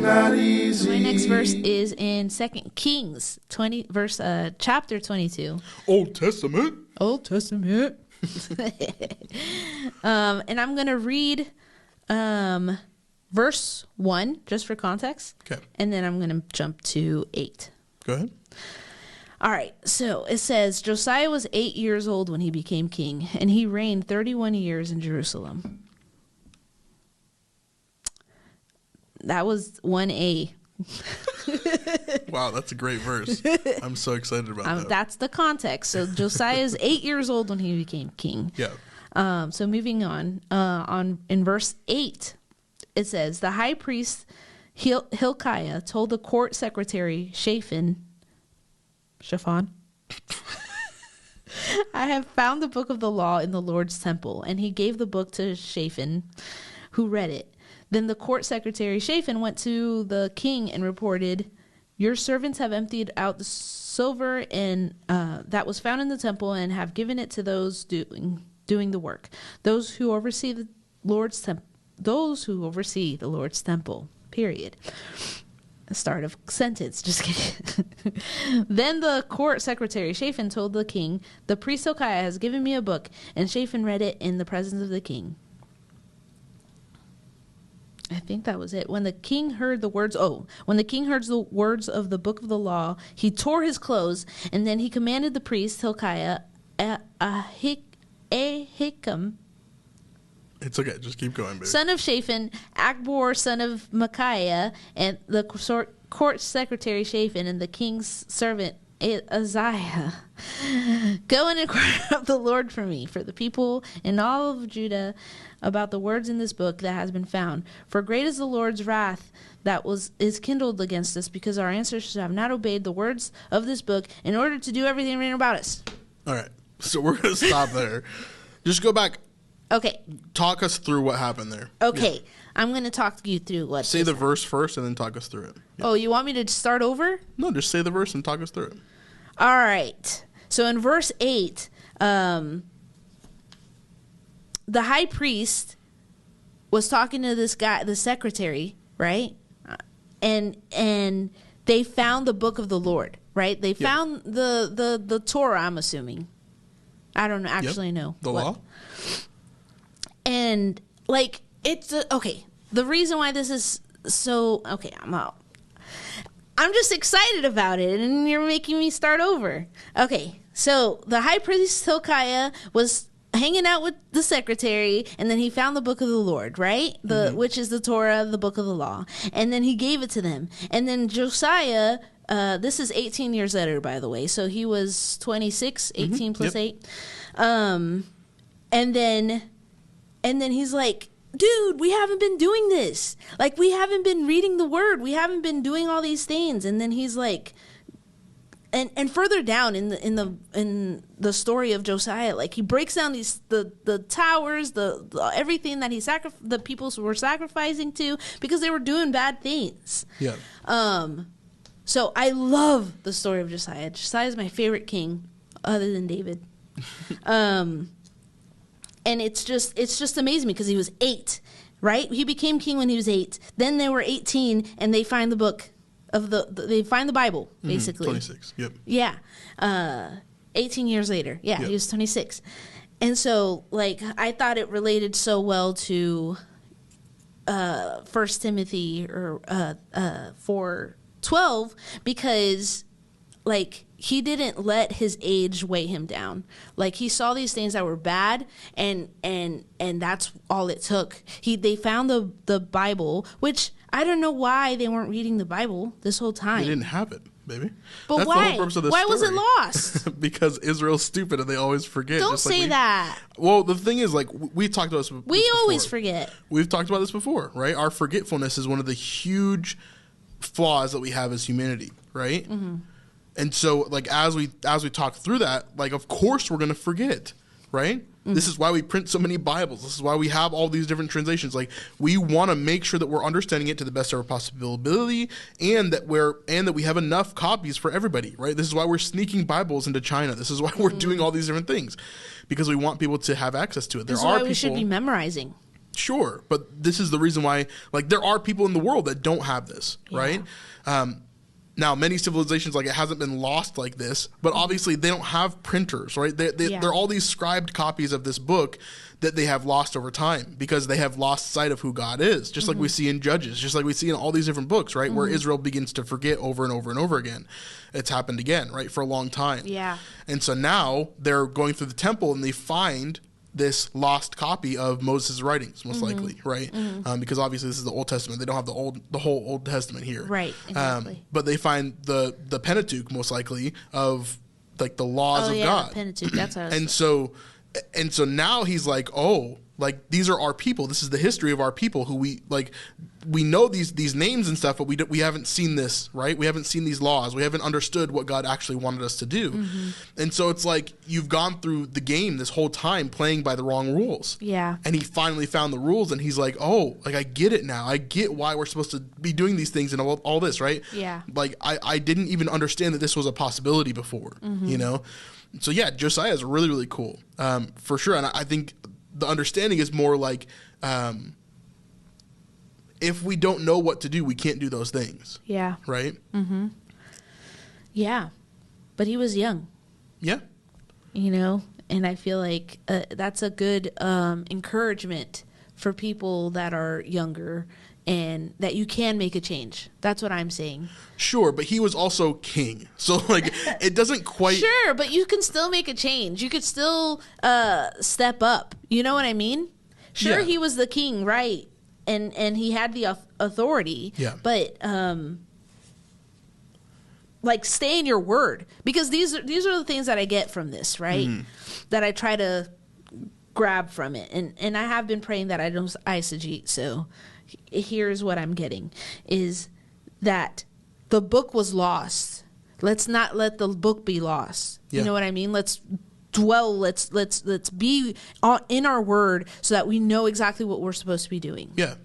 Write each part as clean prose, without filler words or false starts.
not easy. My next verse is in 2 Kings chapter 22. Old Testament. Old Testament. And I'm going to read verse 1 just for context. Okay. And then I'm going to jump to 8. Go ahead. All right. So it says, Josiah was 8 years old when he became king, and he reigned 31 years in Jerusalem. That was 1A. Wow, that's a great verse. I'm so excited about that. That's the context. So Josiah is 8 years old when he became king. Yeah. So moving on in verse 8, it says, the high priest Hilkiah told the court secretary Shaphan, I have found the book of the law in the Lord's temple. And he gave the book to Shaphan, who read it. Then the court secretary Shaphan went to the king and reported, your servants have emptied out the silver and that was found in the temple and have given it to those doing the work, those who oversee the Lord's temple. Period. Start of sentence. Just kidding. Then the court secretary Shaphan told the king, the priest Hilkiah has given me a book, and Shaphan read it in the presence of the king. I think that was it. When the king heard the words of the book of the law, he tore his clothes, and then he commanded the priest Hilkiah, Ahikam, it's okay. Just keep going, baby. son of Shaphan, Akbor, son of Micaiah, and the court secretary Shaphan, and the king's servant Uzziah, go and inquire of the Lord for me, for the people and all of Judah, about the words in this book that has been found. For great is the Lord's wrath that is kindled against us, because our ancestors have not obeyed the words of this book in order to do everything written about us. All right. So we're going to stop there. Just go back. Okay. Talk us through what happened there. Okay. Yeah. I'm going to talk you through what. Say the verse first and then talk us through it. Yeah. Oh, you want me to start over? No, just say the verse and talk us through it. All right. So in verse 8, the high priest was talking to this guy, the secretary, right? And they found the book of the Lord, right? They found the Torah, I'm assuming. I don't actually know. The law? And, like, it's okay. The reason why this is so okay, I'm just excited about it, and you're making me start over. Okay, so the high priest Hilkiah was hanging out with the secretary, and then he found the book of the Lord, right? Which is the Torah, the book of the law, and then he gave it to them. And then Josiah, this is 18 years later, by the way, so he was 26, 18 plus 8. And then he's like, dude, we haven't been doing this. Like, we haven't been reading the word. We haven't been doing all these things. And then he's like, and further down in the story of Josiah, like, he breaks down the towers, the everything that the people were sacrificing to, because they were doing bad things. Yeah. So I love the story of Josiah. Josiah is my favorite king, other than David. And it's just amazing because he was 8, right? He became king when he was 8. Then they were 18, and they find the book of they find the Bible, basically. 26, yep. Yeah. 18 years later. Yeah, yep. He was 26. And so, like, I thought it related so well to 1 Timothy or 4:12, because, like, he didn't let his age weigh him down. Like, he saw these things that were bad, and that's all it took. They found the Bible, which I don't know why they weren't reading the Bible this whole time. They didn't have it, baby. But that's why? The whole purpose of this why story. was it lost? Because Israel's stupid and they always forget. Don't say that. Well, the thing is, like, we talked about this before. We always forget. We've talked about this before, right? Our forgetfulness is one of the huge flaws that we have as humanity, right? Mm-hmm. And so, like, as we talk through that, like, of course we're going to forget, right? Mm-hmm. This is why we print so many Bibles. This is why we have all these different translations. Like, we want to make sure that we're understanding it to the best of our possibility, and that we have enough copies for everybody, right? This is why we're sneaking Bibles into China. This is why we're doing all these different things, because we want people to have access to it. This is why we should be memorizing. Sure, but this is the reason why, like, there are people in the world that don't have this, right? Now, many civilizations, like, it hasn't been lost like this, but obviously they don't have printers, right? They're all these scribed copies of this book that they have lost over time because they have lost sight of who God is, just like we see in Judges, just like we see in all these different books, right? Where Israel begins to forget over and over and over again. It's happened again, right? For a long time. Yeah. And so now they're going through the temple and they find this lost copy of Moses' writings, most likely, right? Because obviously this is the Old Testament. They don't have the whole Old Testament here. Right, exactly. But they find the Pentateuch, most likely, of like the laws of God. The Pentateuch, that's what I was And so now he's like, oh, like, these are our people. This is the history of our people who we know these names and stuff, but we haven't seen this, right? We haven't seen these laws. We haven't understood what God actually wanted us to do. And so it's like you've gone through the game this whole time playing by the wrong rules. Yeah. And he finally found the rules and he's like, oh, like, I get it now. I get why we're supposed to be doing these things and all this, right? Yeah. Like, I didn't even understand that this was a possibility before, you know? So yeah, Josiah is really, really cool, for sure. And I think the understanding is more like, if we don't know what to do, we can't do those things. Yeah. Right? Yeah. But he was young. Yeah. You know, and I feel like that's a good encouragement for people that are younger and that you can make a change. That's what I'm saying. Sure, but he was also king. So, like, it doesn't quite... Sure, but you can still make a change. You could still step up. You know what I mean? Sure, Yeah. he was the king, right? And he had the authority. Yeah. But, like, stay in your word. Because these are the things that I get from this, right? That I try to grab from it. And I have been praying that I don't eisegete, so... Here's what I'm getting is that the book was lost. Let's not let the book be lost. Yeah. You know what I mean? Let's dwell. Let's be in our word so that we know exactly what we're supposed to be doing. Yeah.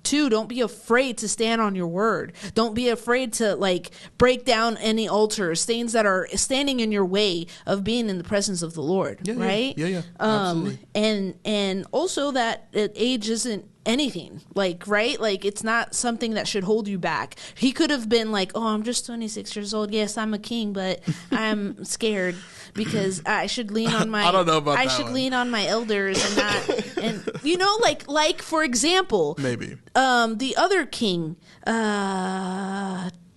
2, don't be afraid to stand on your word. Don't be afraid to, like, break down any altars, things that are standing in your way of being in the presence of the Lord. Yeah, right? Yeah. Absolutely. And also that age isn't anything, like, right? Like, it's not something that should hold you back. He could have been like, oh, I'm just 26 years old. Yes, I'm a king, but I'm scared because I should lean on my... I don't know about that. I should one. lean on my elders and not... And, you know, like for example... Maybe. The other king,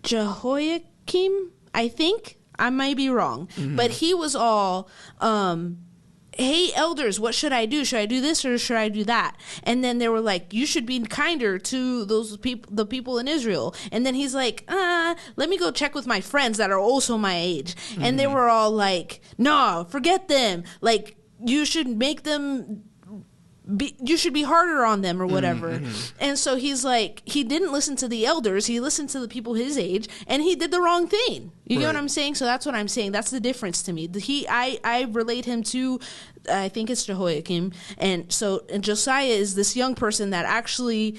Jehoiakim, I think. I might be wrong. But he was all... hey, elders, what should I do? Should I do this or should I do that? And then they were like, you should be kinder to those people, the people in Israel. And then he's like, let me go check with my friends that are also my age. And they were all like, no, forget them. Like, you should make them... you should be harder on them or whatever. And so he's like, he didn't listen to the elders. He listened to the people his age, and he did the wrong thing. You get what I'm saying? So that's what I'm saying. That's the difference to me. I relate him to, I think it's Jehoiakim. And Josiah is this young person that actually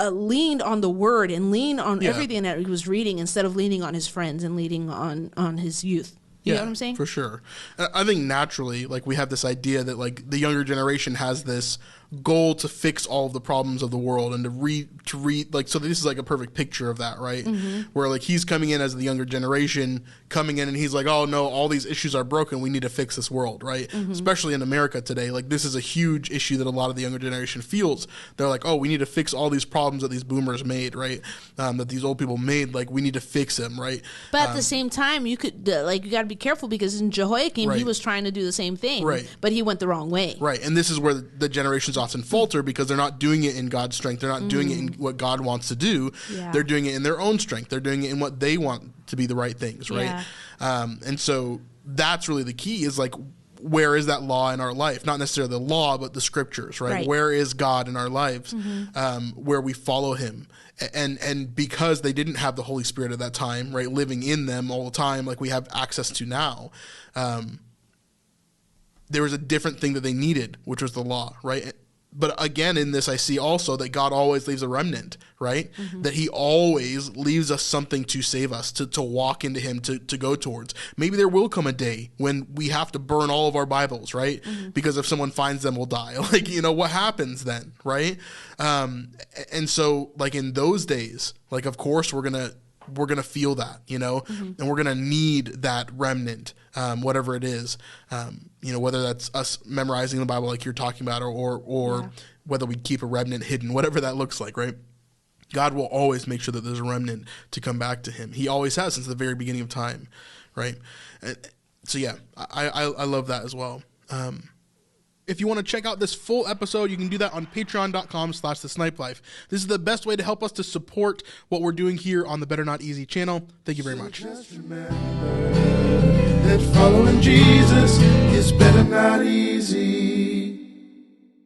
leaned on the word and leaned on everything that he was reading instead of leaning on his friends and leaning on his youth. You know what I'm saying? For sure. I think naturally, like, we have this idea that, like, the younger generation has this goal to fix all of the problems of the world and to read, like, so this is like a perfect picture of that, right? Where, like, he's coming in as the younger generation, coming in and he's like, oh no, all these issues are broken. We need to fix this world, right? Especially in America today. Like, this is a huge issue that a lot of the younger generation feels. They're like, oh, we need to fix all these problems that these boomers made, right? That these old people made. Like, we need to fix them, right? But at the same time, you could, you got to be careful because in Jehoiakim, he was trying to do the same thing, but he went the wrong way. Right, and this is where the generations often falter because they're not doing it in God's strength. They're not doing it in what God wants to do. Yeah. They're doing it in their own strength. They're doing it in what they want to be the right things, right? And so that's really the key is, like, where is that law in our life? Not necessarily the law, but the scriptures, right? Where is God in our lives where we follow him? And because they didn't have the Holy Spirit at that time, right, living in them all the time like we have access to now, there was a different thing that they needed, which was the law, right? But again, in this, I see also that God always leaves a remnant, right? That he always leaves us something to save us, to walk into him, to go towards. Maybe there will come a day when we have to burn all of our Bibles, right? Because if someone finds them, we'll die. Like, what happens then, right? And so, like, in those days, like, of course, we're going to feel that, and we're going to need that remnant, whatever it is, whether that's us memorizing the Bible like you're talking about, or whether we keep a remnant hidden, whatever that looks like, right? God will always make sure that there's a remnant to come back to him. He always has since the very beginning of time, right? So yeah, I love that as well. If you want to check out this full episode, you can do that on patreon.com/thesnipelife. This is the best way to help us to support what we're doing here on the Better Not Easy channel. Thank you very much. Just remember that following Jesus is better not easy.